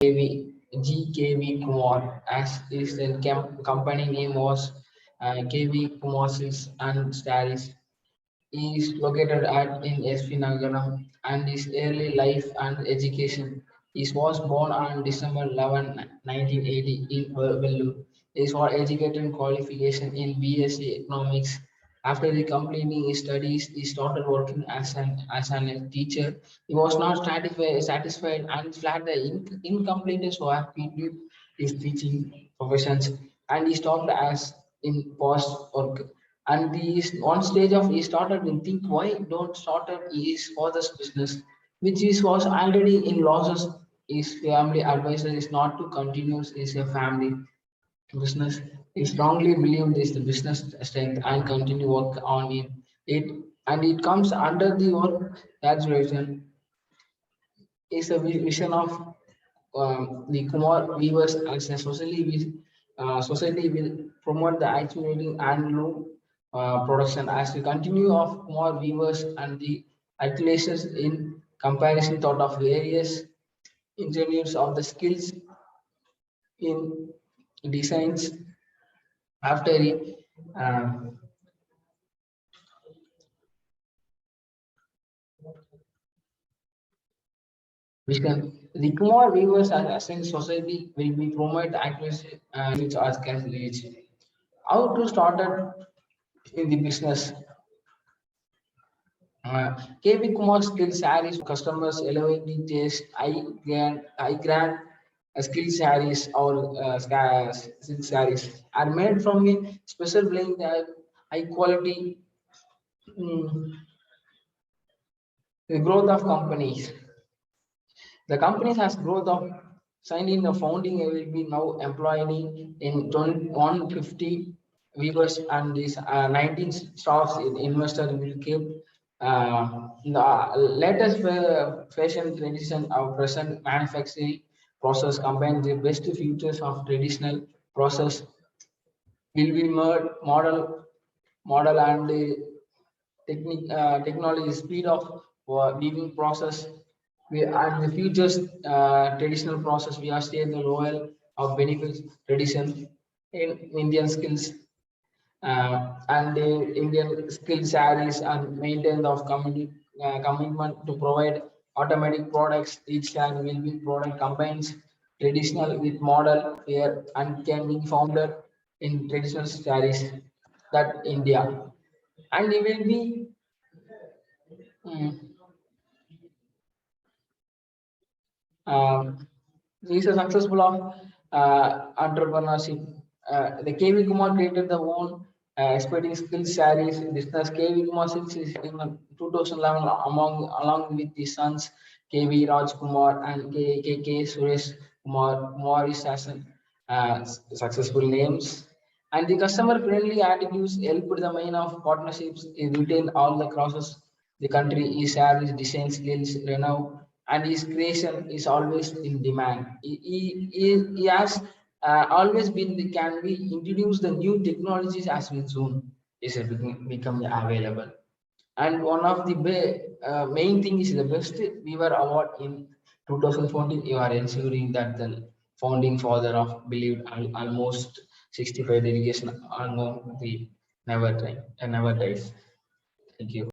GKV Kumar, as his company name was KV Kumar Silks and Sarees. He is located at in SV Nagaram and his early life and education. He was born on December 11, 1980 in Vellore. He was educated in qualification in BSc Economics. After the completing his studies, he started working as an teacher. He was not satisfied and flat the incompleteness of his teaching professions, and he stopped as in past work. And the one stage of he started to think why don't start up his father's business, which is was already in losses. His family advisor is not to continue is a family business. He strongly believed this the business strength and continue work on it. And it comes under the work graduation is a vision of the Kumar weavers as a society will promote the accumulating and low production as we continue of Kumar weavers and the calculations in comparison thought of various engineers of the skills in designs after it. The Kumar weavers as a society will be promote accuracy which as can reach. How to start it in the business? KV Kumar skill sarees customers elevating taste, I grant skill sarees or silk sarees are made from a special blend high quality. mm, the growth of companies. The company has growth of signing the founding will be now employing in 150 weavers and this 19 stocks in investor will keep the latest fashion tradition of present manufacturing process combines the best features of traditional process will be model and the technology speed of weaving process we and the futures traditional process we are staying the loyal of benefits tradition in Indian skills and the Indian skill sarees and maintain of commitment to provide automatic products. Each saree will be product combines traditional with model here and can be founded in traditional sarees that India and it will be mm, he's a successful of entrepreneurship. The KV Kumar created the own experting skills sarees business. KV Kumar since is in 2011 along with his sons KV Raj Kumar and K Suresh Kumar. Kumar is as an successful names. And the customer friendly attitudes helped the main of partnerships in retail all the crosses the country. His sarees, design skills, renew and his creation is always in demand. He has always been can we introduce the new technologies as we soon is become available. And one of the main thing is the best weaver award in 2014. You are ensuring that the founding father of believed almost 65 delegation among the never time and never dies. Thank you.